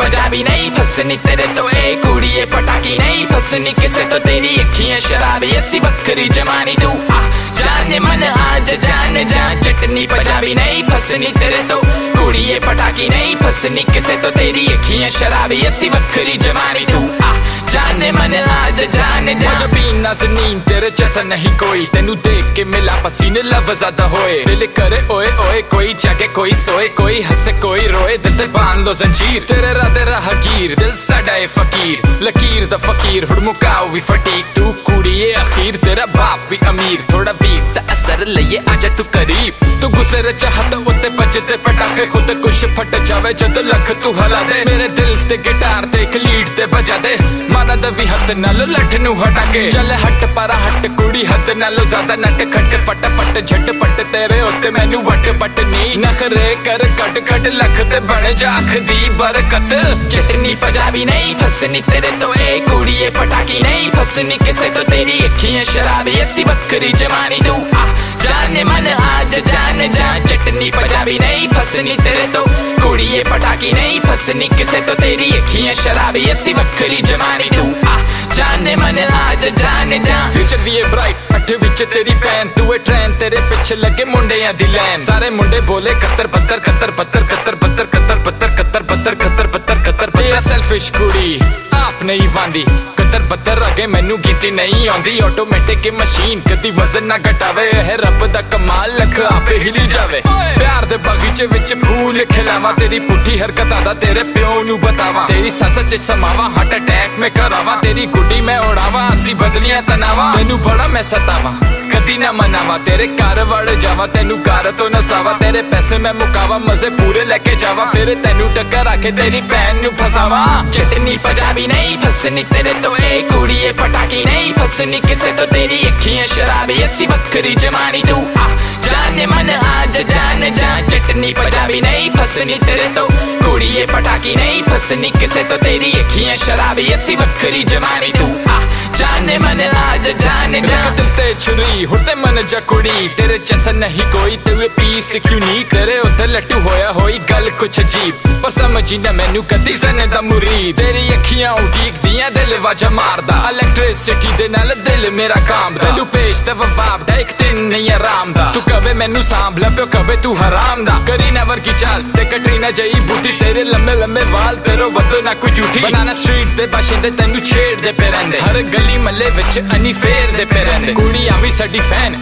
पंजाबी नहीं फसनी तेरे तो ए कुड़िए पटाकी नहीं फसनी किसे तो तेरी अखियां शराबी ऐसी बकरी जमानी तू जाने मन आज जान जा चटनी पंजाबी नहीं फसनी तेरे तो कुड़िए पटाकी नहीं फसनी किसे तो तेरी अखियां शराबी ऐसी बकरी जमानी तू जाने मन आज जान जा मुझे पीना से नींद तेरे जैसा नहीं कोई तेनू देख के मिला पसीने लब ज्यादा होए दिल करे ओए ओए कोई जागे कोई सोए कोई हंसे कोई रोए दिल बांध लो जंजीर तेरे राधे राहगीर दिल साडा ए फकीर लकीर दा फकीर हुड़मुकाओ भी फटीक तू कुड़िए अखीर तेरा बाप भी अमीर थोड़ा वीर दा असर लइए आजा तू करीब तू गुस्से चाहत उत्ते बजते पटाखे खुद कुछ फट जावे जद लख तू हला दे मेरे दिल ते गिटार ते एक लीड ते बजा दे माना दवी हथ नालो लठ नू हटा के चल हट परा हट कुड़ी हद नालो ज्यादा नट खट फट फट झट पट तेरे उत्ते मैनू वट बट नी नखरे कर कट कट लख ते बन जाख दी बरकत चटनी पंजाबी नहीं फसनी तेरे तो ए कुड़िए पटाकी नहीं फसनी किसे तो तेरी अखियां शराबी ऐसी बकरी जमानी तू जाने मन आज जान जा चटनी पंजाबी नहीं फसनी तेरे तो कुड़िए पटाकी नहीं फसनी किसे तो तेरी अखियां शराबी ऐसी बकरी जमानी तू जाने मन आज जान जा फ्यूचर भी है ब्राइट अठ विच तेरी पैन तू है ट्रेन तेरे पीछे लगे मुंडे या दी लैन सारे मुंडे बोले कत्तर बत्तर कत्तर बत्तर कत्तर बत्तर कत्तर बत्तर कत्तर बत्तर कत्तर बत्तर कत्तर बत्तर सेल्फिश कुड़ी आप नहीं वांदी कत्तर बत्तर अगे मैनू गिनती नहीं आंदी ऑटोमेटिक मशीन कदी वजन ना घटावे है रब दा कमाल लख आपे हिली जावे प्यार दे बगीचे विच फूल खिलावा तेरी पुठी हरकत दा तेरे प्यो नू बतावा तेरी सस च समावा हार्ट अटैक में करावा तेरी गुड्डी में उड़ावा असी बदलियां तनावा तेनू बड़ा मैं सतावा कदी ना मनावा तेरे घर वड़ जावा तेनू घर तो नसावा तेरे पैसे मैं मुकावा मजे पूरे लेके जावा फिर तेनू टक्कर आके तेरी बहन नू फसावा चटनी पंजाबी नहीं फसनी तेरे तो ए कुड़िए पटाकी नहीं फसनी किसे तो तेरी अखियां शराबी ऐसी बकरी जमानी तू जाने मन आज जान जा चटनी पंजाबी नहीं फसनी तेरे तो कुड़िए पटाकी नहीं फसनी किसे तो तेरी अखियां शराबी ऐसी बकरी जमानी तू जाने मन आज जान जा दिल ते छुरी हुटे मन जा कुड़ी तेरे जैसा नहीं कोई तेरे पीस क्यों नहीं करे उधर लट्टू होया होई गल कुछ अजीब पर समझी ना मैनू कदी सने दा मुरीद तेरी अखियां उड़ीक दियां दिल वाजा मारदा इलेक्ट्रिसिटी दे नाल दिल मेरा कामदा दिलू पेश दा वबाब दा एक दिन नहीं आराम दा तू कवे मैनू सांभ लप्यो कवे तू हराम दा करी नवर की चाल ते कटरीना जई बूटी तेरे लम्बे लम्बे वाल तेरो वदो ना कोई झूठी बनाना स्ट्रीट दे बाशिंदे तेनू छेड़ दे पे रहिंदे हर गली मल्ले विच अनी फेर दे पे रहिंदे कुड़ियां भी साडी फैन